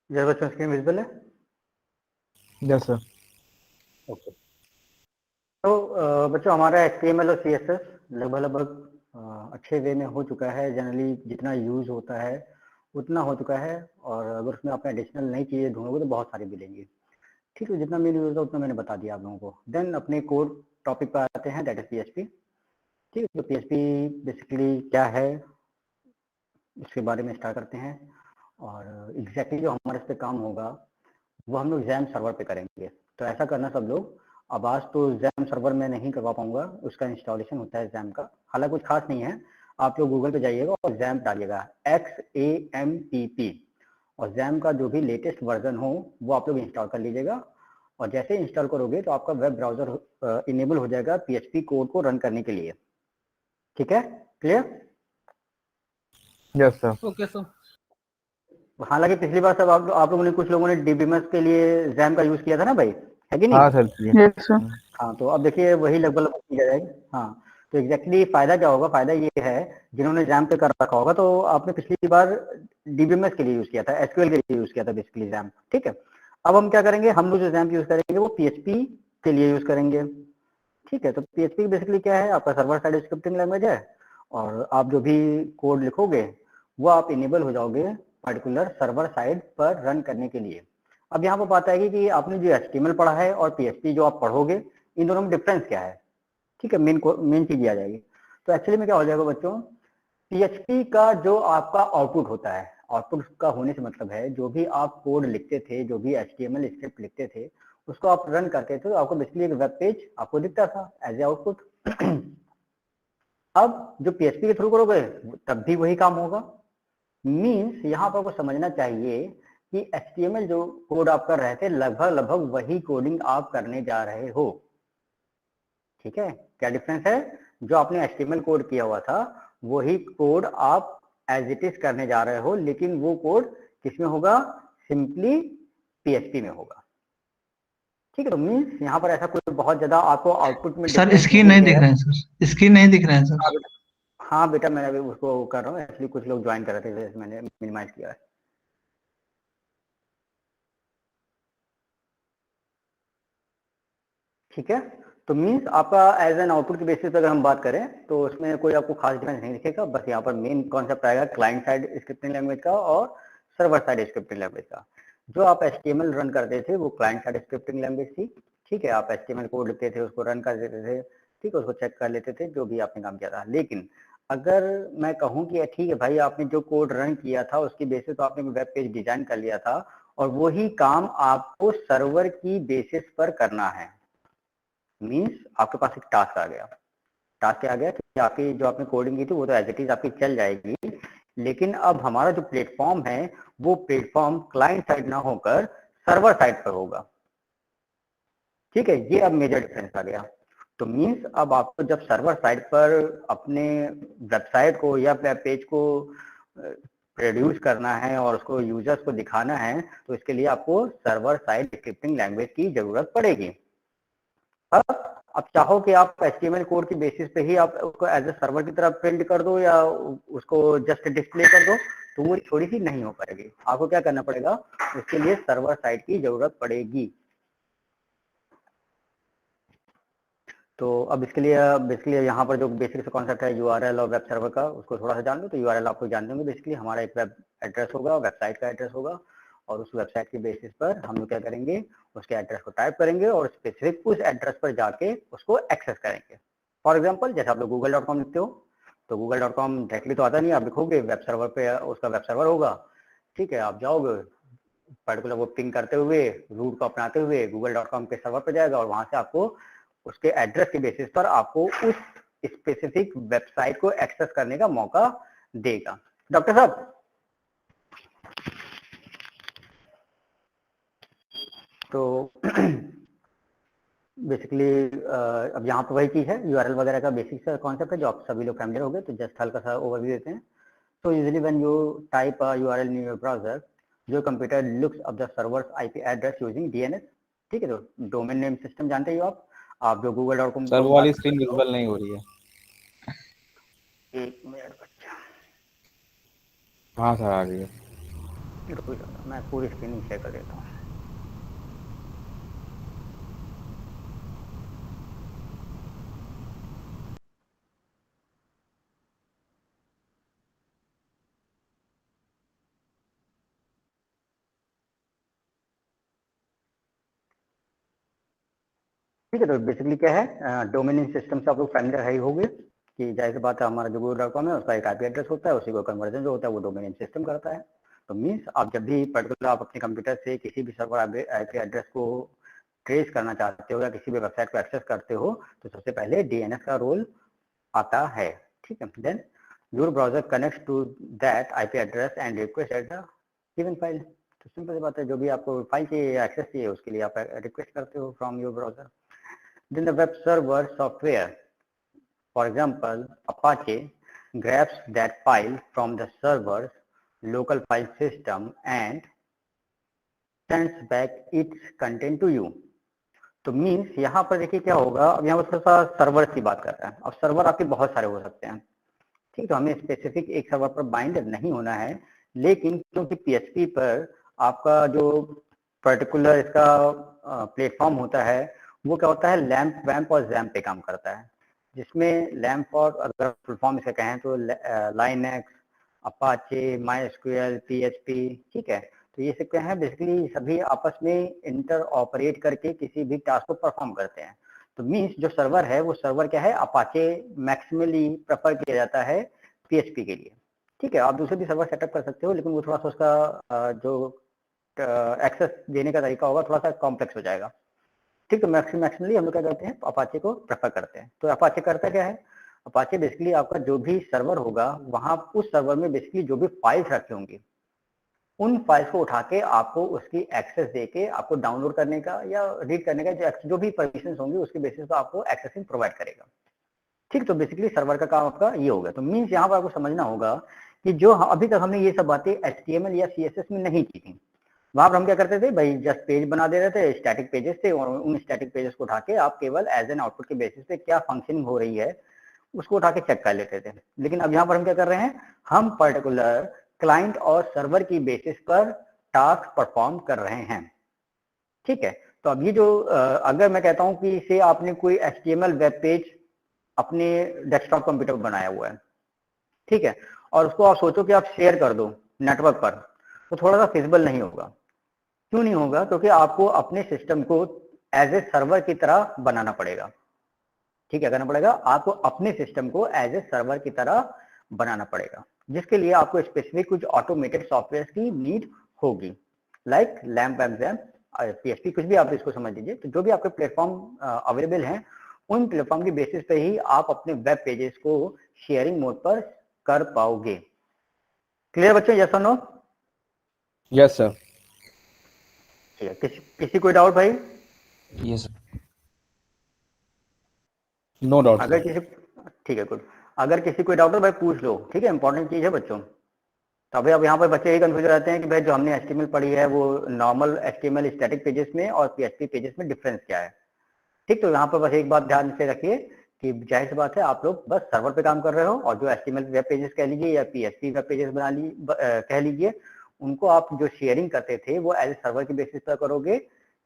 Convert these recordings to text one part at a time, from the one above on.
जय बच्चों, screen visible है? Yes sir. ओके। तो बच्चों, हमारा HTML और CSS लगभग अच्छे वे में हो चुका है। जनरली जितना यूज होता है उतना हो चुका है, और अगर उसमें आपने एडिशनल नई चीज़ें ढूंढोगे तो बहुत सारी मिलेंगी। ठीक है, जितना मेन यूज होता है उतना मैंने बता दिया आप लोगों को। देन अपने कोड टॉपिक पर आते हैं, दैट इज PHP। ठीक है, तो PHP बेसिकली क्या है उसके बारे में स्टार्ट करते हैं। और एग्जैक्टली जो हमारे इस पे काम होगा वो हम लोग जैम सर्वर पे करेंगे। तो ऐसा करना सब लोग। अब आज तो जैम सर्वर में नहीं करवा पाऊंगा, उसका इंस्टॉलेशन होता है जैम का, हालांकि कुछ खास नहीं है। आप लोग गूगल पे जाइएगा और जैम डालिएगा, XAMPP, और जैम का जो भी लेटेस्ट वर्जन हो वो आप लोग इंस्टॉल कर लीजिएगा। और जैसे इंस्टॉल करोगे तो आपका वेब ब्राउजर इनेबल हो जाएगा PHP कोड को रन करने के लिए। ठीक है, clear? Yes sir. Okay sir. हालांकि पिछली बार सब आप लोगों ने, कुछ लोगों ने डीबीएमएस के लिए जैम का यूज किया था ना भाई, है कि नहीं? हाँ सर जी। Yes sir. हाँ, तो अब देखिए वही लगभग की जाएगी। हाँ, तो एग्जैक्टली फायदा क्या होगा? फायदा ये है, जिन्होंने जैम पे कर रखा होगा तो आपने पिछली बार डीबीएमएस के लिए यूज किया था, SQL के लिए यूज किया था बेसिकली जैम। ठीक है, अब हम क्या करेंगे, हम लोग जो जैम यूज करेंगे वो PHP के लिए यूज करेंगे। ठीक है, तो PHP बेसिकली क्या है? आपका सर्वर साइड स्क्रिप्टिंग लैंग्वेज है, और आप जो भी कोड लिखोगे वो आप इनेबल हो जाओगे पर्टिकुलर सर्वर साइड पर रन करने के लिए। अब यहाँ पर बात आएगी कि आपने जो HTML पढ़ा है और PHP जो आप पढ़ोगे, इन दोनों में डिफरेंस क्या है। ठीक है, मेन चीज ये आ जाएगी। तो एक्चुअली में क्या हो जाएगा बच्चों, PHP का जो आपका आउटपुट होता है, आउटपुट का होने से मतलब है जो भी आप कोड लिखते थे, जो भी HTML स्क्रिप्ट लिखते थे, उसको आप रन करते थे तो आपको बेसिकली एक वेब पेज आपको दिखता था एज ए आउटपुट। अब जो PHP के थ्रू करोगे तब भी वही काम होगा। मीन्स यहाँ पर आपको समझना चाहिए कि HTML जो कोड आप कर रहे थे, लगभग लगभग वही कोडिंग आप करने जा रहे हो। ठीक है, क्या डिफरेंस है? जो आपने HTML कोड किया हुआ था वही कोड आप एज इट इज करने जा रहे हो, लेकिन वो कोड किसमें होगा? सिंपली PHP में होगा। ठीक है, तो मीन्स यहाँ पर ऐसा कोई बहुत ज्यादा आपको आउटपुट में सर डिफरेंस स्क्रीन नहीं नहीं दिख दिखेगा। रहा है सर, स्क्रीन नहीं दिख रहा है सर। हाँ बेटा, हाँ बेटा, मैं अभी उसको कर रहा हूँ, एक्चुअली कुछ लोग ज्वाइन कर रहे थे, जैसे मैंने मिनिमाइज किया है। ठीक है, तो मीन्स आपका एज एन आउटपुट के बेसिस पर अगर हम बात करें तो उसमें कोई आपको खास डिफरेंस नहीं दिखेगा। बस यहाँ पर मेन कॉन्सेप्ट आएगा क्लाइंट साइड स्क्रिप्टिंग लैंग्वेज का और सर्वर साइड स्क्रिप्टिंग लैंग्वेज का। जो आप HTML रन करते थे वो क्लाइंट साइड स्क्रिप्टिंग लैंग्वेज थी। ठीक है, आप HTML कोड लिखते थे, उसको रन कर देते थे, ठीक है, उसको चेक कर लेते थे जो भी आपने काम किया था। लेकिन अगर मैं कहूँ कि ठीक है भाई, आपने जो कोड रन किया था उसकी बेसिस पर आपने वेब पेज डिजाइन कर लिया था, और वही काम आपको सर्वर की बेसिस पर करना है। मीन्स आपके पास एक टास्क आ गया। टास्क क्या आ गया कि आपकी जो आपने कोडिंग की थी वो तो एज इट इज आपकी चल जाएगी, लेकिन अब हमारा जो प्लेटफॉर्म है वो प्लेटफॉर्म क्लाइंट साइड ना होकर सर्वर साइड पर होगा। ठीक है, ये अब मेजर डिफरेंस आ गया। तो मीन्स अब आपको जब सर्वर साइड पर अपने वेबसाइट को या वेब पेज को प्रोड्यूस करना है और उसको यूजर्स को दिखाना है, तो इसके लिए आपको सर्वर साइड स्क्रिप्टिंग लैंग्वेज की जरूरत पड़ेगी। अब चाहो कि आप HTML कोड की बेसिस पे ही आप उसको एज ए सर्वर की तरह प्रिंट कर दो या उसको जस्ट डिस्प्ले कर दो, तो वो थोड़ी सी नहीं हो पाएगी। आपको क्या करना पड़ेगा, उसके लिए सर्वर साइड की जरूरत पड़ेगी। तो अब इसके लिए बेसिकली यहाँ पर जो बेसिक सा कॉन्सेप्ट है URL और वेब सर्वर का, उसको थोड़ा सा जान लो। तो URL आपको जानते होंगे, बेसिकली हमारा एक वेब एड्रेस होगा, वेबसाइट का एड्रेस होगा, और उस वेबसाइट के बेसिस पर हम लोग क्या करेंगे, उसके एड्रेस को टाइप करेंगे और स्पेसिफिक उस एड्रेस पर जाके उसको एक्सेस करेंगे। फॉर एग्जाम्पल, जैसे आप लोग google.com लिखते हो तो google.com डायरेक्टली तो आता नहीं, आप लिखोगे वेब सर्वर पे, उसका वेब सर्वर होगा। ठीक है, आप जाओगे पर्टिकुलर वो पिंग करते हुए, रूट को अपनाते हुए google.com के सर्वर पर जाएगा, और वहां से आपको उसके एड्रेस के बेसिस पर आपको उस स्पेसिफिक वेबसाइट को एक्सेस करने का मौका देगा। डॉक्टर साहब, तो बेसिकली अब यहाँ पर वही चीज है, URL वगैरह का बेसिक सा कॉन्सेप्ट है जो आप सभी लोग फैमिलियर हो गए, तो जस्ट हल्का सा ओवरव्यू देते हैं। So usually when you type a URL in your browser, your computer looks up the server's IP address using DNS। ठीक है, तो डोमेन नेम सिस्टम जानते ही हो आप जो google.com सर को वो वाली बात स्क्रीन करते हो। विजिबल नहीं हो रही है। एक मिनट बच्चा। हाँ सर आ रही है। रुको जरा, मैं पूरी स्क्रीन शेयर कर देता हूँ। ठीक है, तो बेसिकली क्या है, डोमेन सिस्टम से आप लोग फैमिलियर है ही होंगे कि जाहिर बात है, हमारा जो google.com है उसका एक आईपी एड्रेस होता है, उसी को कन्वर्जन जो होता है वो डोमेन सिस्टम करता है। तो मीन्स आप जब भी पर्टिकुलर आप अपने कंप्यूटर से किसी भी सर्वर आईपी एड्रेस को ट्रेस करना चाहते हो या किसी भी वेबसाइट को एक्सेस करते हो, तो सबसे पहले डीएनएस का रोल आता है। ठीक है, then your browser connects to that IP address and request at the given file. तो सिंपल सी बात है, जो भी आपको फाइल चाहिए एक्सेस चाहिए उसके लिए आप रिक्वेस्ट करते हो from your browser. Then the web server software, for example, Apache, grabs that file from the server's local file system and sends back its content to you. तो मीन्स यहाँ पर देखिए क्या होगा, अब यहाँ पर थोड़ा सा सर्वर की बात कर रहे हैं। अब सर्वर आपके बहुत सारे हो सकते हैं, ठीक, तो हमें स्पेसिफिक एक सर्वर पर बाइंड नहीं होना है, लेकिन क्योंकि पीएचपी पर आपका जो पर्टिकुलर इसका प्लेटफॉर्म होता है वो क्या होता है, लैम्प वैम्प और जैम्प पे काम करता है, जिसमें लैम्प और अगर फुल फॉर्म इसका कहें तो लाइनक्स, अपाचे, माइस्क्यूएल, पीएचपी, ठीक है। तो ये सब क्या है, बेसिकली सभी आपस में इंटर ऑपरेट करके किसी भी टास्क को परफॉर्म करते हैं। तो मीन्स जो सर्वर है वो सर्वर क्या है, अपाचे मैक्सिमली प्रेफर किया जाता है पीएचपी के लिए। ठीक है, आप दूसरे भी सर्वर सेटअप कर सकते हो, लेकिन वो थोड़ा सा उसका जो एक्सेस देने का तरीका होगा थोड़ा सा कॉम्प्लेक्स हो जाएगा। ठीक, तो मैक्सिमली हम लोग क्या करते हैं, अपाचे को प्रेफर करते हैं। तो अपाचे करता क्या है, अपाचे बेसिकली आपका जो भी सर्वर होगा वहां उस सर्वर में बेसिकली जो भी फाइल्स रखे होंगे उन फाइल्स को उठा के आपको उसकी एक्सेस देके आपको डाउनलोड करने का या रीड करने का जो भी परमिशंस होंगी उसके बेसिस पर आपको एक्सेसिंग प्रोवाइड करेगा। ठीक, तो बेसिकली सर्वर का काम आपका ये होगा। तो मीन्स यहाँ पर आपको समझना होगा कि जो अभी तक हमने ये सब बातें HTML या CSS में नहीं की थी, वहां पर हम क्या करते थे भाई, जस्ट पेज बना दे रहे थे, स्टैटिक पेजेस थे, और उन स्टैटिक पेजेस को उठा के आप केवल एज एन आउटपुट के बेसिस पे क्या फंक्शनिंग हो रही है उसको उठा के चेक कर लेते थे। लेकिन अब यहाँ पर हम क्या कर रहे हैं, हम पर्टिकुलर क्लाइंट और सर्वर की बेसिस पर टास्क परफॉर्म कर रहे हैं। ठीक है, तो अब ये जो अगर मैं कहता हूँ कि इसे आपने कोई HTML वेब पेज अपने डेस्कटॉप कंप्यूटर पर बनाया हुआ है, ठीक है, और उसको आप सोचो कि आप शेयर कर दो नेटवर्क पर, तो थोड़ा सा फिजिबल नहीं होगा। क्यों नहीं होगा, क्योंकि आपको अपने सिस्टम को एज ए सर्वर की तरह बनाना पड़ेगा। ठीक है, करना पड़ेगा, आपको अपने सिस्टम को एज ए सर्वर की तरह बनाना पड़ेगा, जिसके लिए आपको स्पेसिफिक कुछ ऑटोमेटेड सॉफ्टवेयर की नीड होगी, लाइक लैम्प एग्जाम, पीएचपी, कुछ भी आप इसको समझ लीजिए। तो जो भी आपके प्लेटफॉर्म अवेलेबल हैं उन प्लेटफॉर्म की बेसिस पे ही आप अपने वेब पेजेस को शेयरिंग मोड पर कर पाओगे। क्लियर बच्चों, यस और नो? Yes sir. ठीक है, किसी कोई डाउट भाई? यस नो डाउट अगर सर। किसी, ठीक है गुड, अगर किसी कोई डाउट है भाई पूछ लो, ठीक है, इंपॉर्टेंट चीज है बच्चों। तो अभी अब यहाँ पर बच्चे यही कंफ्यूज रहते हैं कि भाई जो हमने HTML पढ़ी है वो नॉर्मल HTML स्टैटिक पेजेस में और PHP पेजेस में डिफरेंस क्या है। ठीक, तो यहाँ पर बस एक बात ध्यान से रखिए कि जाहिर सी बात है आप लोग बस सर्वर पे काम कर रहे हो, और जो HTML वेब पेजेस कह लीजिए या PHP वेब पेजेस कह लीजिए, उनको आप जो शेयरिंग करते थे वो एज सर्वर के बेसिस पर करोगे।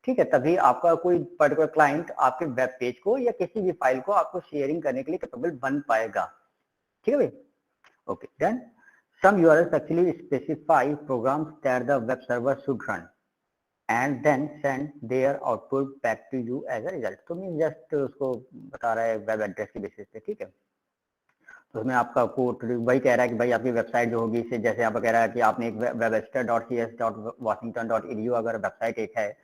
ठीक है, तभी आपका कोई पर्टिकुलर क्लाइंट आपके वेब पेज को या किसी भी फाइल को आपको शेयरिंग करने के लिए कैपेबल बन पाएगा। ठीक है भाई, okay. Then some URLs actually specify programs that the web server should run and then send their output back to you as a result। तो मीन जस्ट उसको बता रहा है वेब एड्रेस की बेसिस पे। ठीक है, तो उसमें आपका कोड वही कह रहा है कि भाई आपकी वेबसाइट जो होगी, इसे जैसे आप कह रहा है कि आपने एक webster.cs.washington.edu अगर वेबसाइट एक है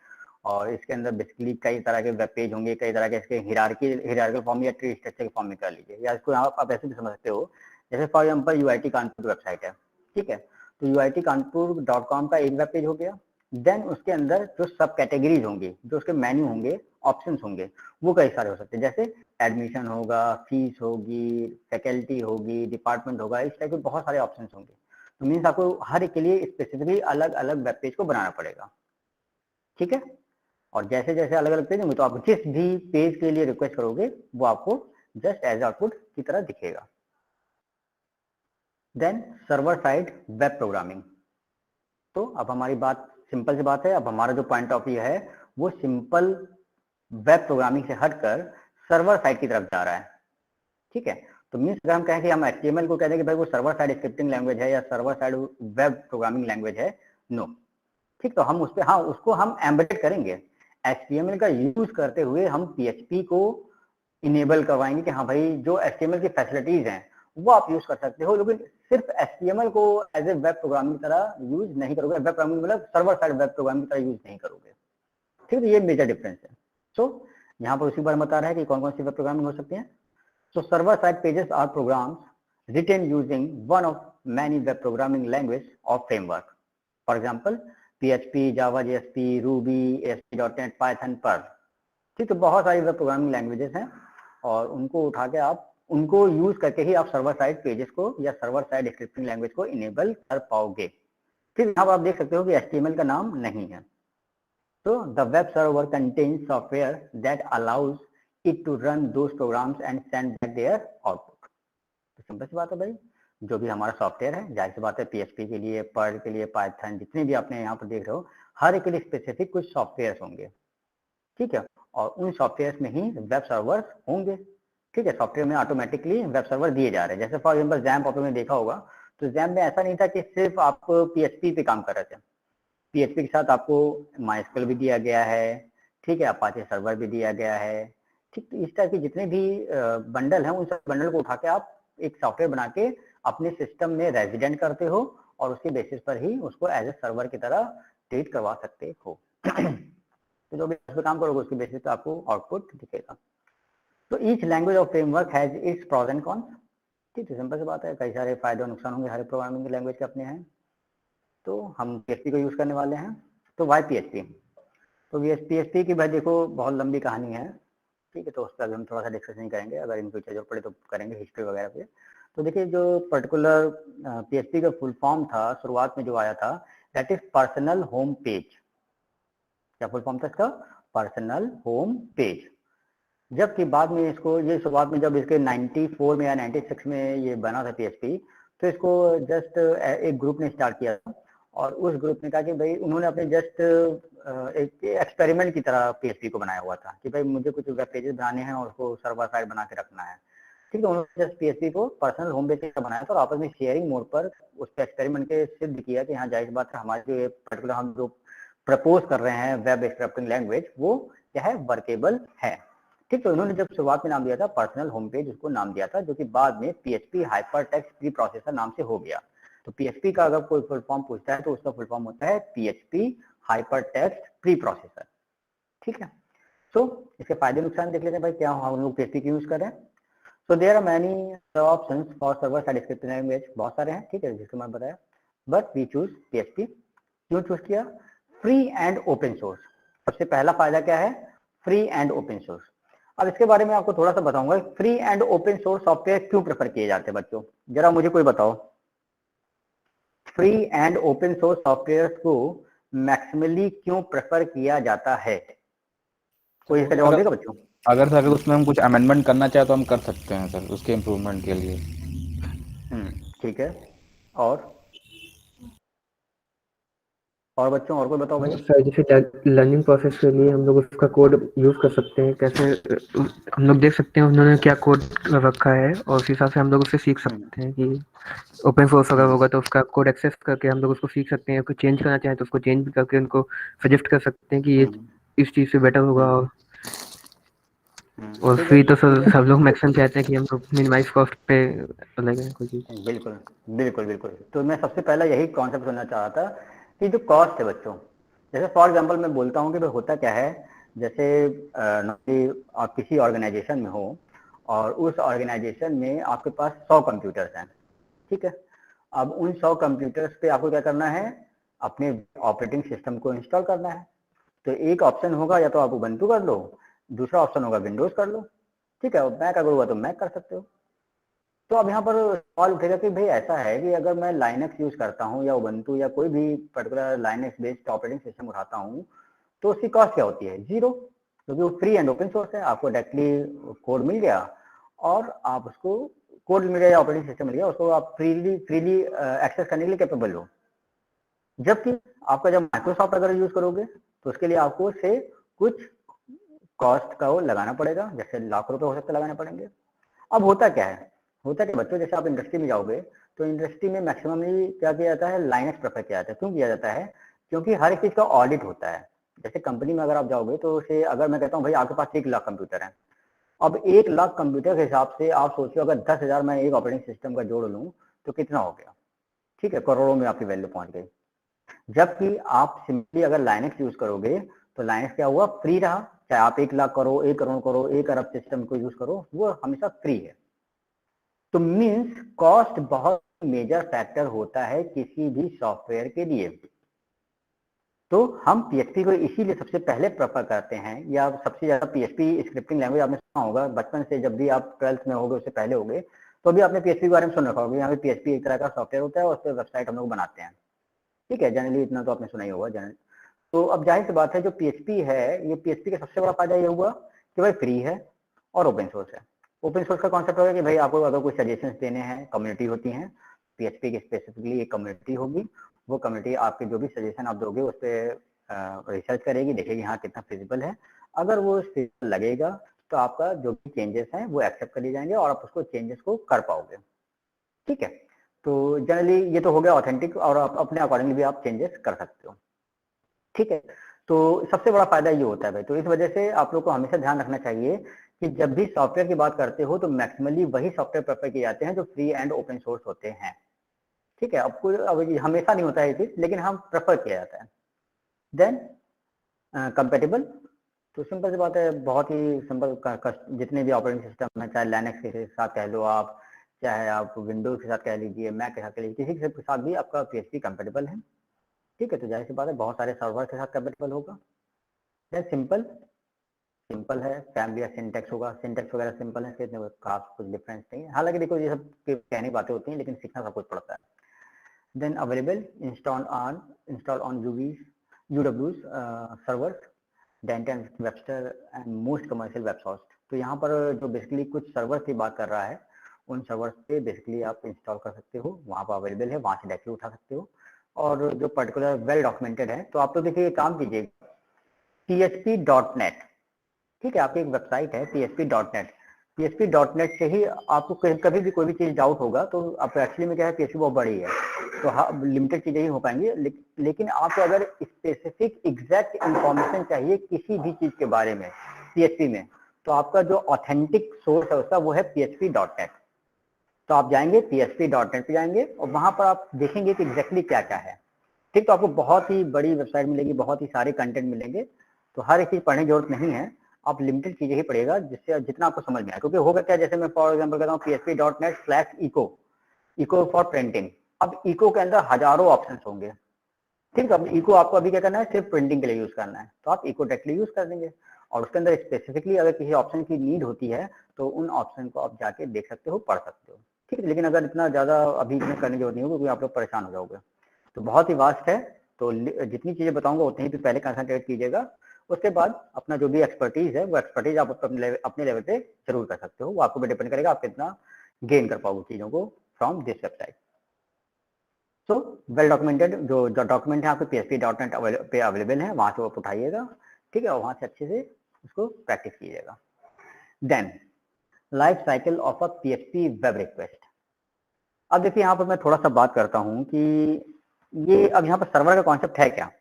और इसके अंदर बेसिकली कई तरह के वेब पेज होंगे, कई तरह के इसके हिरार्किकल फॉर्म या ट्री स्ट्रक्चर के फॉर्म में कर लीजिए, या इसको आप ऐसे भी समझ सकते हो, जैसे for example UIT Kanpur website है। ठीक है, तो UITkanpur.com का एक वेब पेज हो गया, देन उसके अंदर जो सब कैटेगरीज होंगी, जो उसके मेन्यू होंगे, ऑप्शंस होंगे, वो कई सारे हो सकते हैं, जैसे एडमिशन होगा, फीस होगी, फैकल्टी होगी, डिपार्टमेंट होगा, इस टाइप के बहुत सारे ऑप्शंस होंगे। तो मीन्स आपको हर एक के लिए स्पेसिफिकली अलग अलग वेब पेज को बनाना पड़ेगा। ठीक है, और जैसे जैसे अलग अलग पेज होंगे तो आप जिस भी पेज के लिए रिक्वेस्ट करोगे वो आपको जस्ट एज आउटपुट की तरह दिखेगा। Then server side web programming. तो अब हमारी बात सिंपल सी बात है, अब हमारा जो पॉइंट ऑफ व्यू है वो सिंपल वेब प्रोग्रामिंग से हटकर सर्वर साइड की तरफ जा रहा है। ठीक है, तो मीन्स अगर हम कहें कि हम HTML को कह दें कि भाई वो सर्वर साइड स्क्रिप्टिंग लैंग्वेज है या server side web programming language है, नो। ठीक, तो हम उस पर हाँ उसको हम एम्बेडेड करेंगे, HTML का यूज करते हुए हम PHP को इनेबल करवाएंगे कि हाँ भाई जो HTML की फैसिलिटीज हैं वो आप यूज कर सकते हो, लेकिन सिर्फ HTML को एज ए वेब प्रोग्रामिंग की तरह यूज नहीं करोगे, वेब प्रोग्रामिंग मतलब सर्वर साइड वेब प्रोग्रामिंग की तरह यूज नहीं करोगे। ठीक है, ये मेजर डिफरेंस है। सो यहाँ पर उसी बारे में बता रहा है कि कौन कौन सी वेब प्रोग्रामिंग हो सकती है। So server-side pages are programs written using one of many web programming language or framework. For example, PHP, Java, JSP, Ruby, ASP.NET, Python, Perl. ठीक, तो बहुत सारी वेब प्रोग्रामिंग लैंग्वेजेस हैं और उनको उठा के आप उनको यूज करके ही आप सर्वर साइड पेजेस को या सर्वर साइड स्क्रिप्टिंग लैंग्वेज को इनेबल कर पाओगे। फिर यहाँ पर आप देख सकते हो कि HTML का नाम नहीं है। तो the web server contains software that allows it to run those programs and send back their output। तो सिंपल सी बात है भाई, जो भी हमारा सॉफ्टवेयर है, जाहिर सी बात है PHP के लिए, पर्ल के लिए, पाइथन, जितने भी आपने यहाँ पर देख रहे हो, हर एक के लिए स्पेसिफिक कुछ सॉफ्टवेयर होंगे। ठीक है, और उन सॉफ्टवेयर में ही वेब सर्वर्स होंगे। ठीक है, सॉफ्टवेयर में ऑटोमेटिकली वेब सर्वर दिए जा रहे हैं। जैसे फॉर एग्जाम्पल जैम्प आपने देखा होगा, तो जैम्प में ऐसा नहीं था कि सिर्फ आप PHP पे काम कर रहे थे, PHP के साथ आपको MySQL भी दिया गया है। ठीक है, अपाचे सर्वर भी दिया गया है। ठीक, तो इस टाइप के जितने भी बंडल हैं उन सब बंडल को उठा के आप एक सॉफ्टवेयर बना के अपने सिस्टम में रेजिडेंट करते हो और उसके बेसिस पर ही उसको एज ए सर्वर की तरह ट्रीट करवा सकते हो। तो जो भी उस पर काम करोगे उसके बेसिस पर आपको आउटपुट दिखेगा। तो each language of framework has its pros and cons. ठीक है, सिंपल सी बात है, कई सारे फायदे और नुकसान होंगे, हर प्रोग्रामिंग लैंग्वेज के अपने हैं। तो हम PHP को यूज करने वाले हैं। तो वाई PHP? तो PHP की भाई देखो बहुत लंबी कहानी है। ठीक है, तो उस पर हम थोड़ा सा डिस्कस नहीं करेंगे, अगर इन फ्यूचर जरूरत पड़े तो करेंगे हिस्ट्री वगैरह पे। तो देखिए जो पर्टिकुलर PHP का फुल फॉर्म था शुरुआत में जो आया था, that is personal home page. क्या फुल फॉर्म था इसका? Personal home page. जबकि बाद में इसको ये शुरुआत में जब इसके 94 में या 96 में ये बना था PHP, तो इसको जस्ट एक ग्रुप ने स्टार्ट किया था और उस ग्रुप ने कहा कि भाई उन्होंने अपने जस्ट एक एक्सपेरिमेंट की तरह PHP को बनाया हुआ था कि भाई मुझे कुछ वेब पेजेस बनाने हैं और उसको सर्वर साइड बना के रखना है। ठीक है, उन्होंने जस्ट PHP को पर्सनल होम पेज का बनाया था और आपस में शेयरिंग मोड पर उस पर एक्सपेरिमेंट के सिद्ध किया कि हाँ जाहिर बात है हमारे जो पर्टिकुलर हम जो प्रपोज कर रहे हैं वेब स्क्रिप्टिंग लैंग्वेज वो क्या है, वर्केबल है। ठीक, तो इन्होंने जब शुरुआत में नाम दिया था पर्सनल होम पेज, उसको नाम दिया था, जो कि बाद में PHP हाइपरटेक्स्ट प्री प्रोसेसर नाम से हो गया। तो PHP का अगर कोई फुल फॉर्म पूछता है तो उसका फुल फॉर्म होता है PHP हाइपरटेक्स्ट प्री प्रोसेसर। ठीक है, तो इसके फायदे नुकसान देख लेते हैं भाई, क्या हम लोग PHP की यूज करें। So there are many options for server side scripting language, बहुत सारे हैं। ठीक है, जिसको मैं बताया, बट वी चूज PHP। क्यों चूज किया? Free and open source. सबसे पहला फायदा क्या है? Free and open source. अब इसके बारे में आपको थोड़ा सा बताऊंगा, free and open source software क्यों प्रेफर किए जाते हैं बच्चों, जरा मुझे कोई बताओ। Free and open source software को मैक्सिमली क्यों प्रेफर किया जाता है? कोई इसका जवाब देगा बच्चों? अगर उसमें हम कुछ अमेंडमेंट करना चाहे तो हम कर सकते हैं सर, उसके इम्प्रूवमेंट के लिए। ठीक है, और बच्चों और कोई बताओ भाई। सर जैसे लर्निंग प्रोसेस के लिए हम लोग उसका कोड यूज कर सकते हैं, कैसे हम लोग देख सकते हैं उन्होंने क्या कोड रखा है और उस हिसाब से हम लोग उससे सीख सकते हैं कि ओपन सोर्स अगर होगा तो उसका कोड एक्सेस करके हम लोग उसको सीख सकते हैं। कुछ चेंज करना चाहें तो उसको चेंज भी करके उनको सजेस्ट कर सकते हैं कि ये इस चीज से बेटर होगा। और फ्री तो सब लोग मैक्सिमम चाहते हैं कि हम लोग मिनिमाइज कॉस्ट पे लगे कोई चीज। बिल्कुल बिल्कुल बिल्कुल, तो मैं सबसे पहला यही कॉन्सेप्ट सुनना चाह रहा था कि जो कॉस्ट है बच्चों, जैसे फॉर एग्जांपल मैं बोलता हूँ कि भाई होता क्या है, जैसे आप किसी ऑर्गेनाइजेशन में हो और उस ऑर्गेनाइजेशन में आपके पास 100 कंप्यूटर्स हैं। ठीक है, अब उन 100 कंप्यूटर्स पे आपको क्या करना है, अपने ऑपरेटिंग सिस्टम को इंस्टॉल करना है। तो एक ऑप्शन होगा या तो आप उबंटू कर लो, दूसरा ऑप्शन होगा विंडोज कर लो। ठीक है, मैक अगर हुआ तो मैक कर सकते हो। तो अब यहाँ पर सवाल उठेगा कि भाई ऐसा है कि अगर मैं लाइनक्स यूज करता हूँ या उबंटू या कोई भी particular Linux based operating system उठाता हूँ तो उसकी कॉस्ट क्या होती है? 0, क्योंकि वो फ्री एंड ओपन सोर्स है। आपको डायरेक्टली कोड मिल गया और आप उसको कोड मिल गया या ऑपरेटिंग सिस्टम मिल गया, उसको आप फ्रीली एक्सेस करने के लिए कैपेबल हो। जबकि आपका जब माइक्रोसॉफ्ट अगर यूज करोगे तो उसके लिए आपको से कुछ कॉस्ट का वो लगाना पड़ेगा, जैसे लाख रुपए हो सकते लगाने पड़ेंगे। अब होता क्या है, होता क्या बच्चों, जैसे आप इंडस्ट्री में जाओगे तो इंडस्ट्री में मैक्सिममली क्या किया जाता है, लाइनक्स प्रेफर किया जाता है। क्यों किया जाता है? क्योंकि हर एक चीज का ऑडिट होता है। जैसे कंपनी में अगर आप जाओगे तो उसे अगर मैं कहता हूँ भाई आपके पास 1 लाख कंप्यूटर है, अब 1 लाख कंप्यूटर के हिसाब से आप सोचो अगर 10,000 मैं एक ऑपरेटिंग सिस्टम का जोड़ लूँ तो कितना हो गया, ठीक है, करोड़ों में आपकी वैल्यू पहुंच गई। जबकि आप सिंपली अगर लाइनक्स यूज करोगे तो लाइनक्स क्या हुआ, फ्री रहा। चाहे आप 1 लाख करो, 1 करोड़ करो, 1 अरब सिस्टम को यूज करो, वो हमेशा फ्री है। तो मीन्स कॉस्ट बहुत मेजर फैक्टर होता है किसी भी सॉफ्टवेयर के लिए। तो हम पीएचपी को इसीलिए सबसे पहले प्रेफर करते हैं, या सबसे ज्यादा पीएचपी स्क्रिप्टिंग लैंग्वेज आपने सुना होगा बचपन से, जब भी आप 12th में होगे उससे पहले होगे तो भी आपने पीएचपी के बारे में सुन रखा होगा। यहाँ पे पीएचपी एक तरह का सॉफ्टवेयर होता है और उस पर वेबसाइट हम लोग बनाते हैं, ठीक है, जनरली इतना तो आपने सुना ही होगा जनरल। तो अब जाहिर सी बात है जो पीएचपी है, ये पीएचपी का सबसे बड़ा फायदा ये हुआ कि भाई फ्री है और ओपन सोर्स है। ओपन सोर्स का कॉन्सेप्ट होगा कि भाई आपको अगर कोई सजेशंस देने हैं, कम्युनिटी होती है पीएचपी की, स्पेसिफिकली एक कम्युनिटी होगी, वो कम्युनिटी आपके जो भी सजेशन आप दोगे उस पर रिसर्च करेगी, देखेगी हाँ कितना फिजिबल है। अगर वो फिजिबल लगेगा तो आपका जो भी चेंजेस हैं वो एक्सेप्ट कर लिए जाएंगे और आप उसको चेंजेस को कर पाओगे, ठीक है। तो जनरली ये तो हो गया ऑथेंटिक, और आप अपने अकॉर्डिंगली भी आप चेंजेस कर सकते हो, ठीक है। तो सबसे बड़ा फायदा ये होता है भाई। तो इस वजह से आप लोग को हमेशा ध्यान रखना चाहिए कि जब भी सॉफ्टवेयर की बात करते हो तो मैक्सिमली वही सॉफ्टवेयर प्रेफर किए जाते हैं जो फ्री एंड ओपन सोर्स होते हैं, ठीक है। अब ये हमेशा नहीं होता है ये चीज, लेकिन हम प्रेफर किया जाता है। देन कंपेटेबल, तो सिंपल सी बात है, बहुत ही सिंपल। जितने भी ऑपरेटिंग सिस्टम है, चाहे लाइनक्स के साथ कह लो आप, चाहे आप विंडोज के साथ कह लीजिए, मैक के साथ कह लीजिए, किसी के साथ भी आपका पीएचपी कंपेटेबल है, ठीक है। तो जाहिर सी बात है बहुत सारे सर्वर के साथ कंपेटेबल होगा। देन सिंपल, सिंपल है, फैमिली या सिंटेक्स होगा, सिंटेक्स वगैरह सिंपल है, इसमें खास कुछ डिफरेंस नहीं है। हालांकि देखो ये सब कहने की बातें होती हैं लेकिन सीखना सब कुछ पड़ता है। देन अवेलेबल, इंस्टॉल ऑन यूडब्ल्यूज servers, Denton, Webster and most commercial web host. तो यहाँ पर जो बेसिकली कुछ सर्वर की बात कर रहा है, उन सर्वर्स पे बेसिकली आप इंस्टॉल कर सकते हो, वहाँ पर अवेलेबल है, वहाँ से डायरेक्टली उठा सकते हो। और जो पर्टिकुलर वेल डॉक्यूमेंटेड है, तो आप तो देखिए काम कीजिए php.net, ठीक है, आपकी एक वेबसाइट है php.net। php.net से ही आपको कभी भी कोई भी चीज डाउट होगा तो आप एक्चुअली में क्या है, php बहुत बड़ी है तो हाँ लिमिटेड चीजें ही हो पाएंगी, लेकिन आपको अगर स्पेसिफिक एग्जैक्ट इंफॉर्मेशन चाहिए किसी भी चीज के बारे में php में, तो आपका जो ऑथेंटिक सोर्स है उसका वो है php.net। तो आप जाएंगे php.net पे जाएंगे और वहां पर आप देखेंगे कि एग्जैक्टली क्या क्या है, ठीक। तो आपको बहुत ही बड़ी वेबसाइट मिलेगी, बहुत ही सारे कंटेंट मिलेंगे, तो हर एक चीज पढ़ने की जरूरत नहीं है, आप लिमिटेड चीजें ही पढ़ेगा जिससे जितना आपको समझ में आए। क्योंकि होगा क्या, जैसे मैं फॉर एग्जांपल कहता हूँ php.net/eco, इको फॉर प्रिंटिंग। अब इको के अंदर हजारों ऑप्शंस होंगे, ठीक है। अब इको आपको अभी क्या करना है, सिर्फ प्रिंटिंग के लिए यूज करना है, तो आप इको डायरेक्टली यूज कर देंगे। और उसके अंदर स्पेसिफिकली अगर किसी ऑप्शन की नीड होती है तो उन ऑप्शन को आप जाके देख सकते हो, पढ़ सकते हो, ठीक है। लेकिन अगर इतना ज्यादा अभी इसमें करने की जरूरत नहीं होगी क्योंकि आप लोग परेशान हो जाओगे, तो बहुत ही वास्ट है। तो जितनी चीजें बताऊंगा उतनी ही पहले कंसंट्रेट कीजिएगा, उसके बाद अपना जो भी एक्सपर्टीज है वो एक्सपर्टीज आप अपने लेवल पे जरूर कर सकते हो, वो आपको भी डिपेंड करेगा आप कितना गेन कर पाओगे चीजों को from this website. So well documented जो डॉक्यूमेंट है आपके php.net पे अवेलेबल है, वहां से आप उठाइएगा, ठीक है, और वहां से अच्छे से उसको प्रैक्टिस कीजिएगा। Then life cycle of a PHP web request. अब देखिए यहाँ पर मैं थोड़ा सा बात करता हूँ कि ये अब यहाँ पर सर्वर का कॉन्सेप्ट है क्या।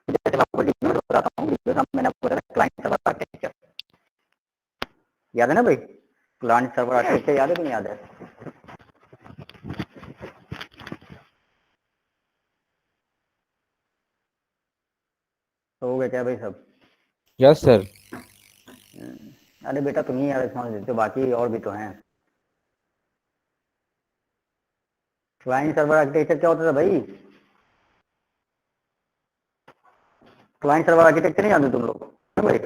जैसे मैं आपको डिटेल में बताता हूँ, मैंने आपको बताया क्लाइंट सर्वर आर्किटेक्चर, याद है ना भाई, क्लाइंट सर्वर आर्किटेक्चर याद है कि नहीं याद है? तो हो गया क्या भाई सब? Yes sir. अरे बेटा तुम ही यार समझ देते हो, बाकी और भी तो हैं। क्लाइंट सर्वर आर्किटेक्चर क्या होता था भाई? क्लाइंट सर्वर आर्किटेक्चर नहीं जानते तुम लोग भाई?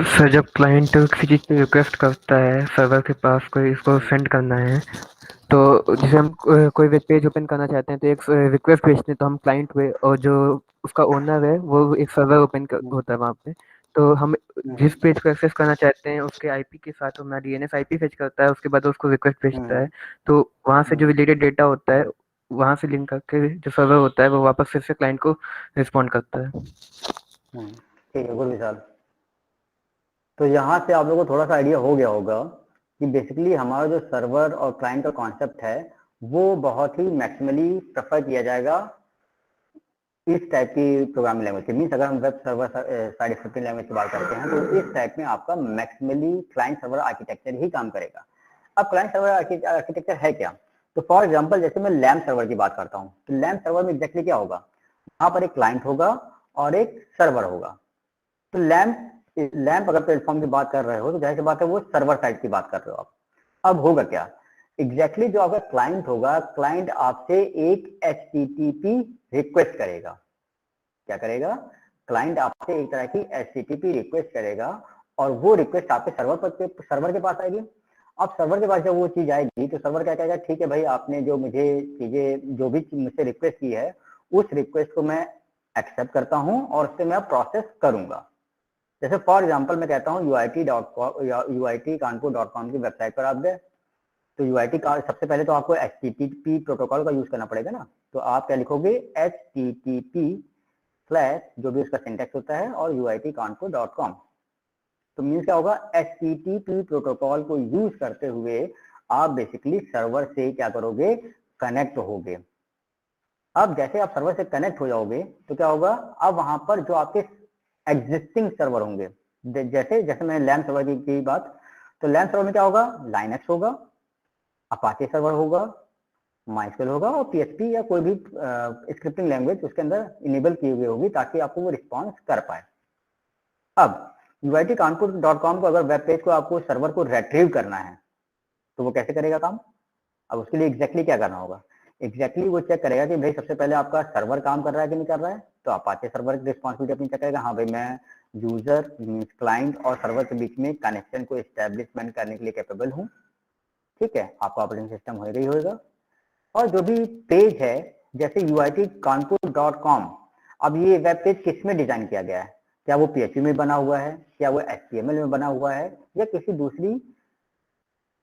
सर जब क्लाइंट किसी चीज़ की रिक्वेस्ट करता है सर्वर के पास, कोई इसको सेंड करना है, तो जैसे हम कोई वेब पेज ओपन करना चाहते हैं तो एक रिक्वेस्ट भेजते हैं, तो हम क्लाइंट पे, और जो उसका ओनर है वो एक सर्वर ओपन होता है वहाँ पे, तो हम जिस पेज को एक्सेस करना चाहते हैं उसके आईपी के साथ हमारा डीएनएस आईपी फेच करता है, उसके बाद उसको रिक्वेस्ट भेजता है, तो वहां से जो रिलेटेड डेटा होता है वहां से लिंक करके जो सर्वर होता है वो वापस फिर से क्लाइंट को रिस्पॉन्ड करता है। ठीक है, गुड विशाल। तो यहाँ से आप लोगों को थोड़ा सा आइडिया हो गया होगा कि बेसिकली हमारा जो सर्वर और क्लाइंट का कॉन्सेप्ट है वो बहुत ही मैक्सिमली प्रेफर किया जाएगा इस टाइप की प्रोग्रामिंग लैंग्वेज के। मीन्स अगर हम web server side scripting language की बात करते हैं तो इस टाइप में आपका मैक्सिमली क्लाइंट सर्वर आर्किटेक्चर ही काम करेगा। अब क्लाइंट सर्वर आर्किटेक्चर है क्या? तो फॉर एग्जांपल जैसे मैं लैम्प सर्वर की बात करता हूँ, तो लैम्प सर्वर में एग्जैक्टली क्या होगा, वहां पर एक क्लाइंट होगा और एक सर्वर होगा। तो लैम्प अगर प्लेटफॉर्म की बात कर रहे हो तो जाहिर सी बात है वो सर्वर साइड की बात कर रहे हो आप। अब होगा क्या, एग्जैक्टली जो आपका क्लाइंट होगा, क्लाइंट आपसे एक HTTP रिक्वेस्ट करेगा। क्या करेगा? क्लाइंट आपसे एक तरह की HTTP रिक्वेस्ट करेगा और वो रिक्वेस्ट आपके सर्वर के पास आएगी। अब सर्वर के पास जब वो चीज आएगी तो सर्वर क्या कहेगा, ठीक है भाई, आपने जो मुझे चीजें जो भी मुझसे रिक्वेस्ट की है उस रिक्वेस्ट को मैं एक्सेप्ट करता हूं और उससे मैं प्रोसेस करूंगा। जैसे फॉर एग्जांपल मैं कहता हूँ UIT-कानपुर.com की वेबसाइट पर आप गए, तो UIT का सबसे पहले तो आपको HTTP प्रोटोकॉल का यूज करना पड़ेगा ना। तो आप क्या लिखोगे, HTTP जो भी उसका सिंटैक्स होता है और UIT-कानपुर.com। तो मीन्स क्या होगा, HTTP प्रोटोकॉल को यूज करते हुए आप बेसिकली सर्वर से क्या करोगे, कनेक्ट होगे। अब जैसे आप सर्वर से कनेक्ट हो जाओगे तो क्या होगा, अब वहां पर जो आपके एग्जिस्टिंग सर्वर होंगे, जैसे मैंने लैम्प सर्वर की बात, तो लैम्प सर्वर में क्या होगा, लाइनक्स होगा, अपाचे सर्वर होगा, माइस्क्वेल होगा और PHP या कोई भी स्क्रिप्टिंग लैंग्वेज उसके अंदर इनेबल की हुई होगी ताकि आपको वो रिस्पॉन्स कर पाए। अब UIT-कानपुर.com को अगर वेब पेज को आपको सर्वर को रिट्रीव करना है तो वो कैसे करेगा काम? अब उसके लिए एग्जैक्टली क्या करना होगा, एग्जैक्टली वो चेक करेगा कि भाई सबसे पहले आपका सर्वर काम कर रहा है कि नहीं कर रहा है। तो अपाचे सर्वर की रिस्पॉन्सिबिलिटी अपनी चेक करेगा, हाँ भाई मैं यूजर क्लाइंट और सर्वर के बीच में कनेक्शन को एस्टेब्लिशमेंट करने के लिए कैपेबल हूँ। ठीक है, आपका ऑपरेटिंग सिस्टम होगा ही होगा। और जो भी पेज है जैसे UIT-कानपुर.com, अब ये वेब पेज किस में डिजाइन किया गया है, क्या वो PHP में बना हुआ है, क्या वो HTML में बना हुआ है या किसी दूसरी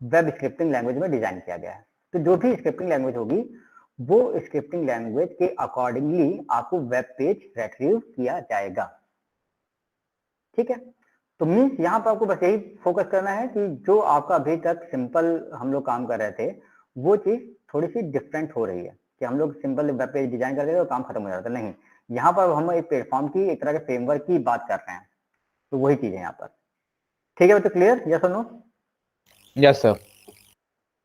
वेब स्क्रिप्टिंग लैंग्वेज में डिजाइन किया गया है। तो जो भी स्क्रिप्टिंग लैंग्वेज होगी वो स्क्रिप्टिंग लैंग्वेज के अकॉर्डिंगली आपको वेब पेज रिट्रीव किया जाएगा। ठीक है, तो मीन्स यहाँ पर आपको बस यही फोकस करना है कि जो आपका अभी तक सिंपल हम लोग काम कर रहे थे वो चीज थोड़ी सी डिफरेंट हो रही है कि हम लोग सिंपल वेब पेज डिजाइन करते थे और काम खत्म हो जाता था। नहीं, यहाँ पर हम एक प्लेटफॉर्म की, एक तरह के फ्रेमवर्क की बात कर रहे हैं। तो वही चीज है यहाँ पर। ठीक है, तो क्लियर, यस और no? Yes sir.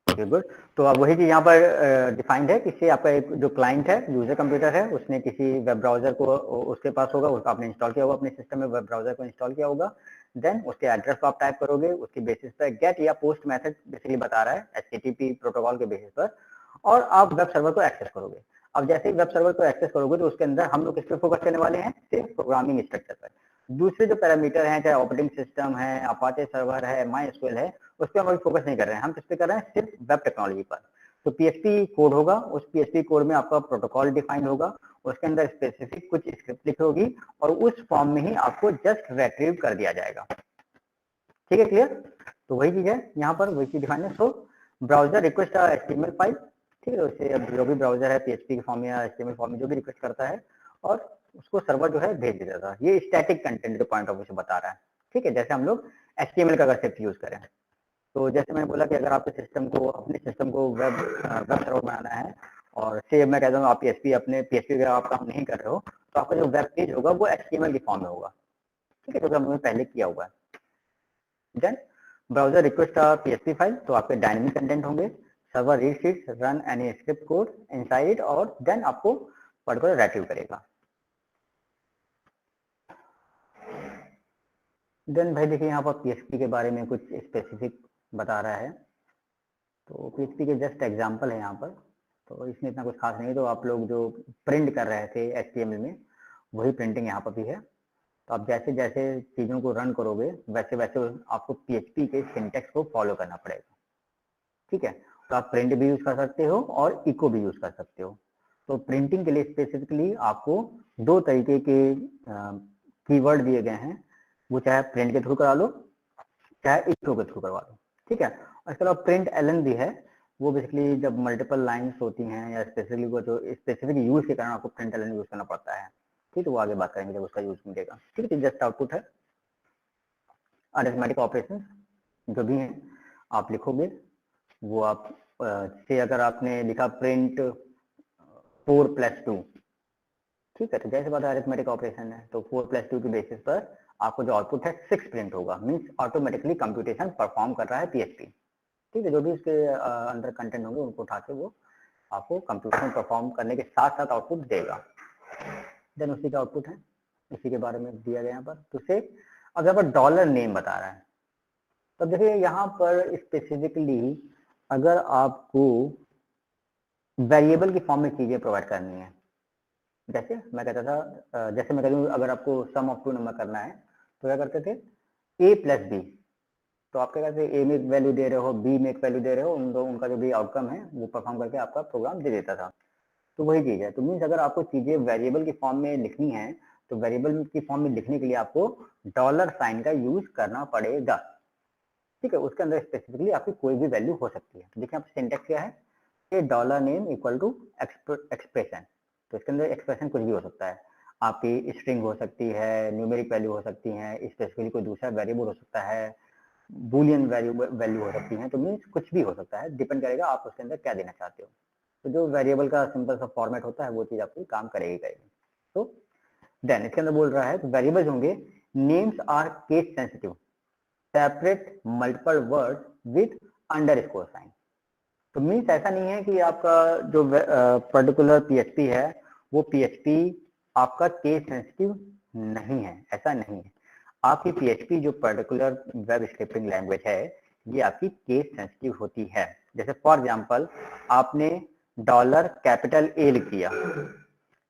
Okay good. तो अब वही चीज यहाँ पर डिफाइंड है, किसी आपका एक जो क्लाइंट है, यूजर कंप्यूटर है, उसने किसी वेब ब्राउजर को उसके पास होगा, उसका आपने इंस्टॉल किया होगा, अपने सिस्टम में वेब ब्राउजर को इंस्टॉल किया होगा। देन उसके एड्रेस को आप टाइप करोगे, उसके बेसिस पर गेट या पोस्ट मेथड बेसिकली बता रहा है HTTP प्रोटोकॉल के बेसिस पर, और आप वेब सर्वर को एक्सेस करोगे। अब जैसे ही वेब सर्वर को एक्सेस करोगे तो उसके अंदर हम लोग किस पे फोकस करने वाले हैं, सिर्फ प्रोग्रामिंग स्ट्रक्चर पर। दूसरे जो पैरामीटर हैं, चाहे ऑपरेटिंग सिस्टम है, अपाचे सर्वर है, माइस्क्वेल है, उस पर हम अभी फोकस नहीं कर रहे हैं। हम किस पे कर रहे हैं, सिर्फ वेब टेक्नोलॉजी पर। तो PHP कोड होगा, उस PHP कोड में आपका प्रोटोकॉल डिफाइंड होगा, उसके अंदर स्पेसिफिक कुछ स्क्रिप्ट लिखी होगी और उस फॉर्म में ही आपको जस्ट रिट्रीव कर दिया जाएगा। ठीक है, क्लियर? तो वही चीज है यहाँ पर, वही चीज डिफाइंड है। सो ब्राउजर रिक्वेस्ट HTML फाइल, ठीक है, उससे अब जो भी ब्राउजर है PHP के फॉर्म या HTML फॉर्म में जो भी रिक्वेस्ट करता है और उसको सर्वर जो है भेज देता था। ये स्टैटिक कंटेंट के पॉइंट ऑफ व्यू से बता रहा है। ठीक है, जैसे हम लोग HTML का अगर सिर्फ यूज करें, तो जैसे मैंने बोला कि अगर आपके सिस्टम को, अपने सिस्टम को वेब सर्वर बनाना है और से मैं कहता हूँ आप PHP का आप काम नहीं कर रहे हो, तो आपका जो वेब पेज होगा वो HTML के फॉर्म में होगा। ठीक है, तो हमने पहले किया हुआ है। Then browser request PHP file, तो आपके डायनेमिक कंटेंट होंगे, server read sheets, run any script code inside, और देन आपको पर्टिकुलर रिट्रीव करेगा। देन भाई देखिए यहाँ पर PHP के बारे में कुछ स्पेसिफिक बता रहा है। तो PHP के जस्ट एग्जांपल है यहाँ पर, तो इसमें इतना कुछ खास नहीं। तो आप लोग जो प्रिंट कर रहे थे HTML में, वही प्रिंटिंग यहाँ पर भी है। तो आप जैसे जैसे चीज़ों को रन करोगे वैसे वैसे आपको PHP के सिंटैक्स को फॉलो करना पड़ेगा। ठीक है, तो आप प्रिंट भी यूज कर सकते हो और इको भी यूज कर सकते हो। तो प्रिंटिंग के लिए स्पेसिफिकली आपको दो तरीके के कीवर्ड दिए गए हैं। वो चाहे प्रिंट के थ्रू करा लो चाहे इको के थ्रू करवा लो, ठीक है। और इसके अलावा प्रिंट एलन भी है, वो बेसिकली जब मल्टीपल लाइंस होती हैं या स्पेसिफिकली वो जो स्पेसिफिक यूज के कारण आपको प्रिंट एलन यूज करना पड़ता है, ठीक है। वो आगे बात करेंगे जब उसका यूज मिलेगा, ठीक है। जस्ट आउटपुट है, अरिथमेटिक ऑपरेशन जो भी हैं आप लिखोगे वो आप से अगर आपने लिखा प्रिंट 4 + 2, ठीक है, तो जैसे बात अरिथमेटिक ऑपरेशन है तो 4 + 2 के बेसिस पर आपको जो आउटपुट है 6 प्रिंट होगा, मींस ऑटोमेटिकली कंप्यूटेशन परफॉर्म कर रहा है पीएचपी, ठीक है। जो भी इसके अंदर कंटेंट होंगे उनको उठा के वो आपको कंप्यूटेशन परफॉर्म करने के साथ साथ आउटपुट देगा। देन उसी का आउटपुट है, इसी के बारे में दिया गया यहाँ पर। तो से अगर पर डॉलर नेम बता रहा है तो देखिए यहाँ पर स्पेसिफिकली अगर आपको वेरिएबल की फॉर्म में चीजें प्रोवाइड करनी है, जैसे मैं कहता था जैसे मैं कहूँ अगर आपको सम ऑफ 2 नंबर करना है तो क्या करते थे a + b, तो आप क्या कहते हैं a में एक वैल्यू दे रहे हो b में एक वैल्यू दे रहे हो, उनका जो भी आउटकम है वो परफॉर्म करके आपका प्रोग्राम दे देता था। तो वही चीज है, तो मीन्स अगर आपको चीजें वेरिएबल की फॉर्म में लिखनी है तो वेरिएबल की फॉर्म में लिखने के लिए आपको डॉलर साइन का यूज करना पड़ेगा, ठीक है। उसके अंदर स्पेसिफिकली आपकी कोई भी वैल्यू हो सकती है। तो देखिए आपका सिंटेक्स क्या है, a dollar name equal to expression, तो इसके अंदर एक्सप्रेशन कुछ भी हो सकता है, आपकी स्ट्रिंग हो सकती है, न्यूमेरिक वैल्यू हो सकती है, स्पेसिफिकली कोई दूसरा वेरिएबल हो सकता है, बूलियन वैल्यू हो सकती है, तो मीन्स कुछ भी हो सकता है, डिपेंड करेगा आप उसके अंदर क्या देना चाहते हो। तो जो वेरिएबल का सिंपल सा फॉर्मेट होता है वो चीज आपकी काम करेगी। तो देन इसके अंदर बोल रहा है वेरिएबल्स होंगे names are case sensitive, separate multiple word with underscore sign. तो मीन्स ऐसा नहीं है कि आपका जो पर्टिकुलर पीएचपी है वो पीएचपी आपका केस सेंसिटिव नहीं है, ऐसा नहीं है। आपकी पीएचपी जो पर्टिकुलर वेब स्क्रिप्टिंग लैंग्वेज है ये आपकी केस सेंसिटिव होती है। जैसे फॉर एग्जांपल आपने $A लिख दिया,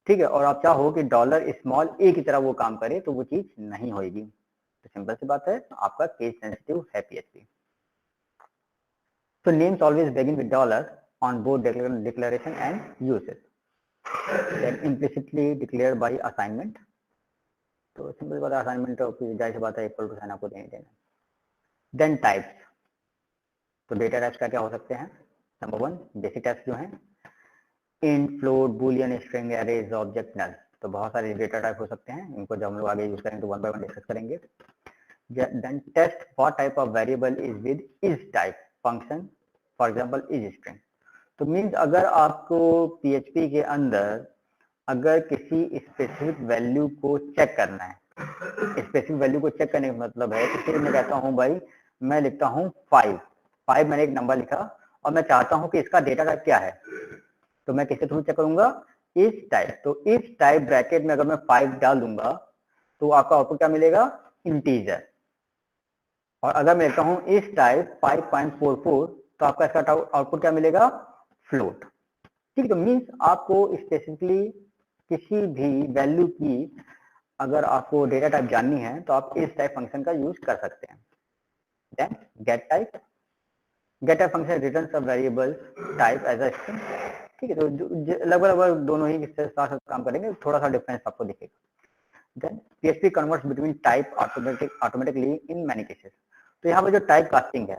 ठीक है, और आप चाहो कि $a की तरह वो काम करे तो वो चीज नहीं होगी। तो सिंपल सी बात है, आपका केस सेंसिटिव है PHP. So names always begin with dollar on both declaration and usage, then implicitly declared by assignment. तो सिंपल बात है, असाइनमेंट जाहिर सी बात है इक्वल टू साइन आपको देने देना। देन टाइप्स, तो डेटा टाइप्स क्या हो सकते हैं। नंबर 1 बेसिक टाइप्स जो हैं int, float, boolean, string, arrays, object, null. तो बहुत सारे डेटा टाइप हो सकते हैं, इनको जब हम लोग आगे यूज करेंगे तो 1 by 1 डिस्कस करेंगे। Then test what type of variable is with is type function, for example is string. तो मीन्स अगर आपको पीएचपी के अंदर अगर किसी स्पेसिफिक वैल्यू को चेक करना है, स्पेसिफिक वैल्यू को चेक करने का मतलब है कि मैं कहता हूं भाई मैं लिखता हूं 5 मैंने एक नंबर लिखा और मैं चाहता हूं कि इसका डेटा टाइप क्या है, तो मैं किसके थ्रू चेक करूंगा, इस टाइप। तो इस टाइप ब्रैकेट में अगर मैं 5 डाल दूंगा तो आपका आउटपुट क्या मिलेगा, इंटीजर। और अगर मैं लिखता हूं इस टाइप 5.44 तो आपका इसका आउटपुट क्या मिलेगा, फ्लोट, ठीक है। तो मीन्स आपको स्पेसिफिकली किसी भी वैल्यू की अगर आपको डेटा टाइप जाननी है तो आप इस टाइप फंक्शन का यूज कर सकते हैं। Then get type function returns a variable type as a string, ठीक है। तो लगभग दोनों ही इससे साथ काम करेंगे, थोड़ा सा डिफरेंस आपको दिखेगा। Then PHP converts between type automatically in many cases. तो यहाँ पर जो टाइप कास्टिंग है,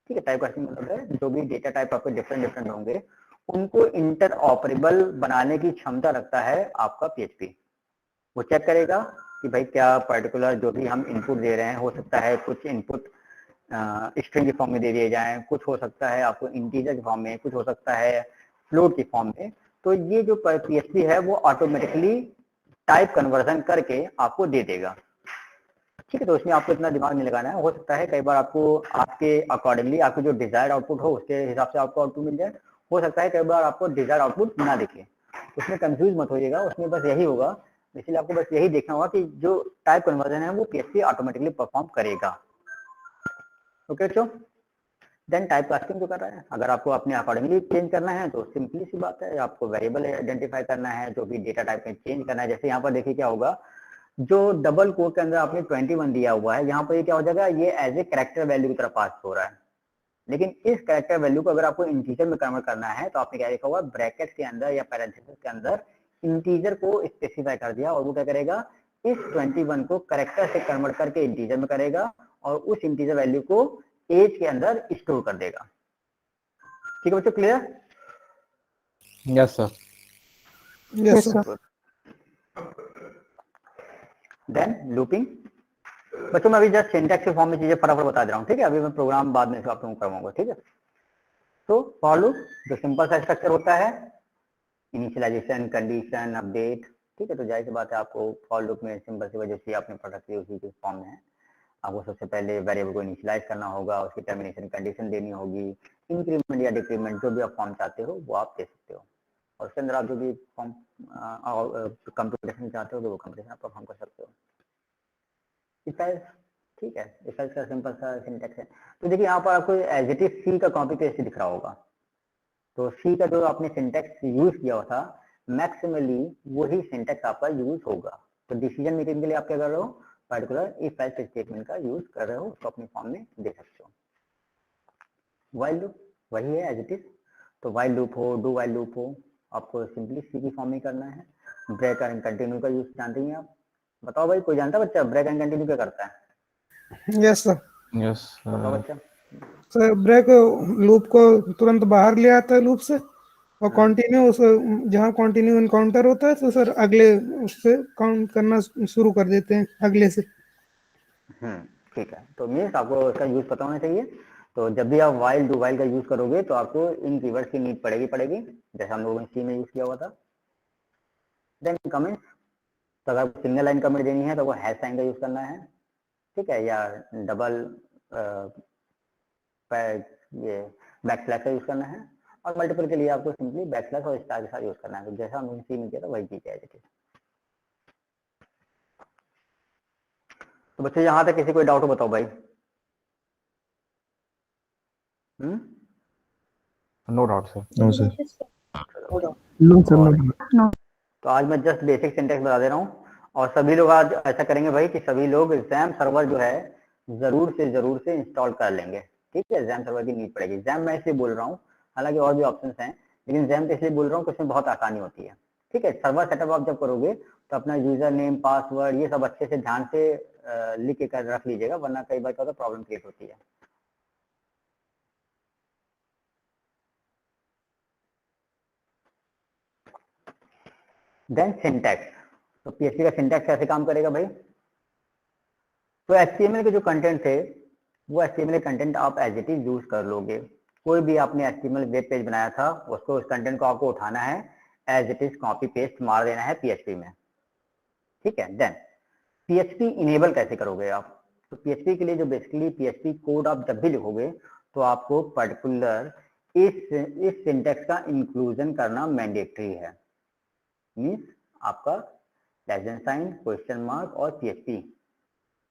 ठीक है, टाइप कास्टिंग मतलब है जो भी डेटा टाइप आपके डिफरेंट होंगे उनको इंटर ऑपरेबल बनाने की क्षमता रखता है आपका पीएचपी। वो चेक करेगा कि भाई क्या पर्टिकुलर जो भी हम इनपुट दे रहे हैं, हो सकता है कुछ इनपुट स्ट्रिंग की फॉर्म में दे दिए जाएं, कुछ हो सकता है आपको इंटीजर की फॉर्म में, कुछ हो सकता है फ्लोट की फॉर्म में। तो ये जो पीएचपी है वो ऑटोमेटिकली टाइप कन्वर्जन करके आपको दे देगा, ठीक है। तो उसमें आपको इतना दिमाग नहीं लगाना है। हो सकता है कई बार आपको आपके अकॉर्डिंगली आपको जो डिजायर्ड आउटपुट हो उसके हिसाब से आपको आउटपुट मिल जाए, हो सकता है कई बार आपको डिजायर्ड आउटपुट ना दिखे, उसमें कंफ्यूज मत होइएगा। उसमें बस यही होगा, इसलिए आपको बस यही देखना होगा कि जो टाइप कन्वर्जन है वो पीएचपी ऑटोमेटिकली परफॉर्म करेगा, ओके। तो देन टाइप कास्टिंग जो कर रहा है, अगर आपको अपने अकॉर्डिंगली चेंज करना है तो सिंपली सी बात है, आपको वेरिएबल आइडेंटिफाई करना है, जो भी डेटा टाइप में चेंज करना है। जैसे यहाँ पर देखिए क्या होगा, जो डबल कोट के अंदर आपने 21 दिया हुआ है, यहाँ पर ये क्या हो जाएगा, ये एज ए कैरेक्टर वैल्यू की तरफ पास हो रहा है। लेकिन इस कैरेक्टर वैल्यू को अगर आपको इंटीजर में कन्वर्ट करना है तो आपने क्या लिखा हुआ, ब्रैकेट के अंदर या पैरेंथेसिस के अंदर इंटीजर को स्पेसिफाई कर दिया और वो क्या करेगा, इस 21 को कैरेक्टर से कन्वर्ट करके इंटीजर में करेगा और उस इंटीजर वैल्यू को एज के अंदर स्टोर कर देगा। ठीक है बच्चों, clear? Yes sir. Yes sir. Then looping. बच्चों मैं अभी जस्ट सिंटैक्स के फॉर्म में चीजें फटाफट बता दे रहा हूँ, ठीक है? अभी मैं प्रोग्राम बाद में आप लोगों को करवाऊंगा, ठीक है? तो फॉर लूप जो सिंपल सा स्ट्रक्चर होता है, इनिशियलाइजेशन, कंडीशन, अपडेट, ठीक है? तो जाहिर सी बात है आपको फॉर लूप में सिंपल सी वजह से आपने पढ़ रखी है उसी के फॉर्म में है। आपको सबसे पहले वेरिएबल को इनिशियलाइज करना होगा, उसकी टर्मिनेशन कंडीशन देनी होगी, इंक्रीमेंट या डिक्रीमेंट जो भी आप फॉर्म चाहते हो वो आप दे सकते हो, और उसके अंदर आप जो भी फॉर्म कंप्यूटेशन चाहते हो तो वो कंप्यूटेशन आप परफॉर्म कर सकते हो। ठीक है, इसका सिंपल सा सिंटैक्स है। तो देखिए यहाँ पर आपको एज इट इज सी का कॉपी पेस्ट दिख रहा होगा, तो सी का जो आपने सिंटैक्स यूज किया हुआ था मैक्सिमली वही सिंटैक्स आपका यूज होगा। तो डिसीजन मेकिंग के लिए आप क्या कर रहे हो, पर्टिकुलर इफ एल्स स्टेटमेंट का यूज कर रहे हो, उसको अपने फॉर्म में दे सकते हो। व्हाइल लूप वही है एज इट इज, तो व्हाइल लूप हो, डू व्हाइल लूप हो, आपको सिंपली सी की फॉर्म में करना है। ब्रेक एंड कंटिन्यू का यूज जानते हैं आप? बताओ भाई, कोई जानता है बच्चा ब्रेक एंड कंटिन्यू क्या करता है? Yes sir. यस बताओ बच्चा। सर ब्रेक लूप को तुरंत बाहर ले आता है लूप से, और कंटिन्यू उस जहाँ कंटिन्यू इनकाउंटर होता है तो सर अगले उससे काउंट करना शुरू कर देते हैं अगले से। ठीक है, तो मीन्स आपको इसका यूज पता होना चाहिए। तो जब भी आप वाइल डू वाइल का यूज करोगे तो आपको इन कीवर्ड्स की नीड पड़ेगी, जैसे हम लोगों ने सी में यूज किया हुआ था। देन कमेंट, तो अगर सिंगल लाइन कमेंट देनी है तो वो हैश साइन का यूज करना है, ठीक है, या डबल ये बैकस्लैश का यूज करना है, और मल्टीपल के लिए आपको सिंपली बैकस्लैश और स्टार के साथ यूज करना है। तो जैसा हमने सी में किया था वही चीज है। तो बच्चों यहाँ तक किसी कोई डाउट हो बताओ भाई। No doubt sir. No sir. No. तो आज मैं जस्ट बेसिक सिंटैक्स बता दे रहा हूँ, और सभी लोग आज ऐसा करेंगे भाई कि सभी लोग XAMPP सर्वर जो है जरूर से इंस्टॉल कर लेंगे, ठीक है? XAMPP सर्वर की नीड पड़ेगी। XAMPP मैं इसलिए बोल रहा हूँ, हालांकि और भी ऑप्शंस हैं, लेकिन XAMPP इसलिए बोल रहा हूँ कि उसमें बहुत आसानी होती है, ठीक है? सर्वर सेटअप आप जब करोगे तो अपना यूजर नेम, पासवर्ड, ये सब अच्छे से ध्यान से लिख के कर रख लीजिएगा, वरना कई बार क्या होता है प्रॉब्लम क्रिएट होती है। देन सिंटैक्स, तो PHP का सिंटैक्स कैसे काम करेगा भाई? तो HTML के जो कंटेंट थे वो HTML कंटेंट आप एज इट इज यूज कर लोगे। कोई भी आपने HTML वेब पेज बनाया था उसको, उस कंटेंट को आपको उठाना है, as it is copy paste मार देना है PHP में, ठीक है? देन PHP इनेबल कैसे करोगे आप? तो PHP के लिए जो बेसिकली PHP कोड आप जब भी लिखोगे तो आपको पर्टिकुलर इस सिंटैक्स का इंक्लूजन करना मैंडेटरी है। मीन्स आपका लेसन साइन, क्वेश्चन मार्क और PHP,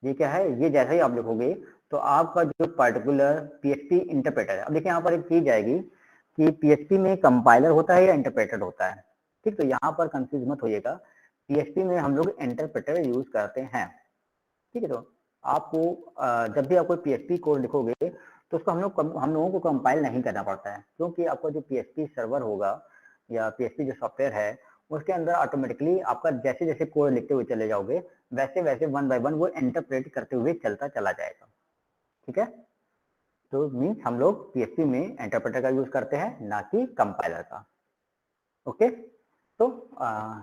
ये क्या है? ये जैसा ही आप लिखोगे तो आपका जो पर्टिकुलर PHP इंटरप्रेटर है, अब देखिए यहाँ पर एक चीज आएगी कि PHP में कंपाइलर होता है या इंटरप्रेटर होता है, ठीक? तो यहाँ पर कंफ्यूज मत होइएगा, PHP में हम लोग इंटरप्रेटर यूज करते हैं, ठीक है? तो आपको जब भी आप कोई PHP कोड लिखोगे तो उसको हम लोगों को कंपाइल नहीं करना पड़ता है, क्योंकि आपका जो PHP सर्वर होगा या PHP जो सॉफ्टवेयर है उसके अंदर ऑटोमेटिकली आपका जैसे जैसे कोड लिखते हुए चले जाओगे वैसे वैसे वन बाय वन वो इंटरप्रेट करते हुए चलता चला जाएगा, ठीक है? तो मीन्स हम लोग PHP में इंटरप्रेटर का यूज करते हैं, ना कि कंपाइलर का। ओके, तो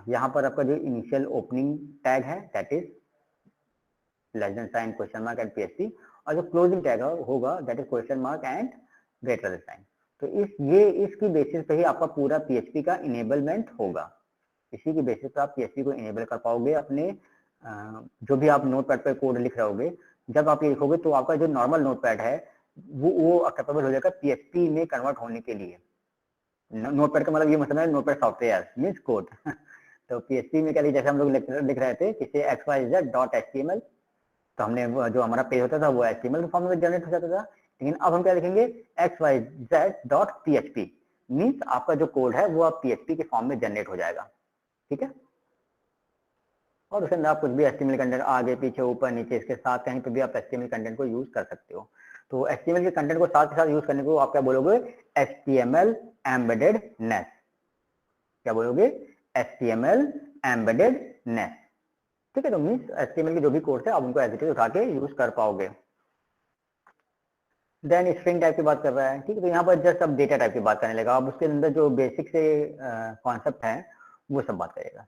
यहाँ पर आपका जो इनिशियल ओपनिंग टैग है that is less than sign, question mark and PHP, और जो क्लोजिंग टैग होगा that is question mark and greater sign. तो इसकी बेसिस पे ही आपका पूरा PHP का इनेबलमेंट होगा, इसी की बेसिस पे आप PHP को इनेबल कर पाओगे। अपने जो भी आप नोटपैड पे कोड लिख रहे होगे, जब आप ये लिखोगे तो आपका जो नॉर्मल नोटपैड है वो कैपेबल हो जाएगा PHP में कन्वर्ट होने के लिए। नोटपैड का मतलब ये मतलब है नोटपैड सॉफ्टवेयर मीन्स कोड तो PHP में क्या जैसे हम लोग लिख रहे थे किसी xyz.html, तो हमने जो हमारा पेज होता था वो HTML के फॉर्म में जनरेट हो जाता था, लेकिन अब हम क्या लिखेंगे xyz.php, मीन्स आपका जो कोड है वो आप PHP के फॉर्म में जनरेट हो जाएगा, ठीक है? और उसके अंदर आप कुछ भी HTML कंटेंट आगे पीछे ऊपर नीचे इसके साथ कहीं पे भी आप HTML कंटेंट को यूज कर सकते हो। तो HTML के कंटेंट को साथ के साथ यूज करने को आप क्या बोलोगे? HTML एम्बेडेडनेस। क्या बोलोगे? HTML एम्बेडेडनेस। ठीक है, तो मीन्स HTML के जो भी कोर्स है आप उनको एज इट इज उठा के यूज कर पाओगे। देन स्ट्रिंग टाइप की बात कर रहा है, ठीक है, तो यहाँ पर जस्ट अब डेटा टाइप की बात करने लगा। अब उसके अंदर जो बेसिक से कॉन्सेप्ट है वो सब बात करेगा।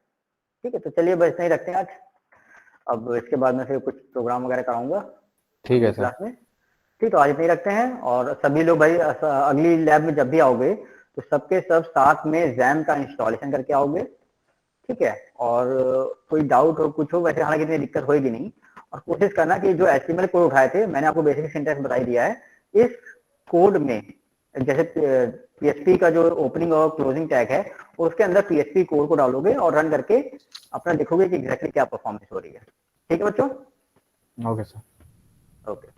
ठीक है, तो चलिए बस इतना ही रखते हैं आज। अब इसके बाद में फिर कुछ प्रोग्राम वगैरह कराऊंगा ठीक है सर। क्लास में। ठीक, तो आज इतना ही रखते हैं। और सभी लोग भाई अगली लैब में जब भी आओगे तो सबके सब साथ में XAMPP का इंस्टॉलेशन करके आओगे। ठीक है, और कोई डाउट हो कुछ हो, वैसे हालांकि इतनी दिक्कत होगी नहीं। और कोशिश करना कि जो HTML कोड उठाए थे, मैंने आपको बेसिक सिंटैक्स बता ही दिया है, इस कोड में जैसे PHP का जो ओपनिंग और क्लोजिंग टैग है उसके अंदर PHP कोड को डालोगे और रन करके अपना देखोगे कि एग्जैक्टली क्या परफॉर्मेंस हो रही है। ठीक है बच्चों, ओके सर। ओके।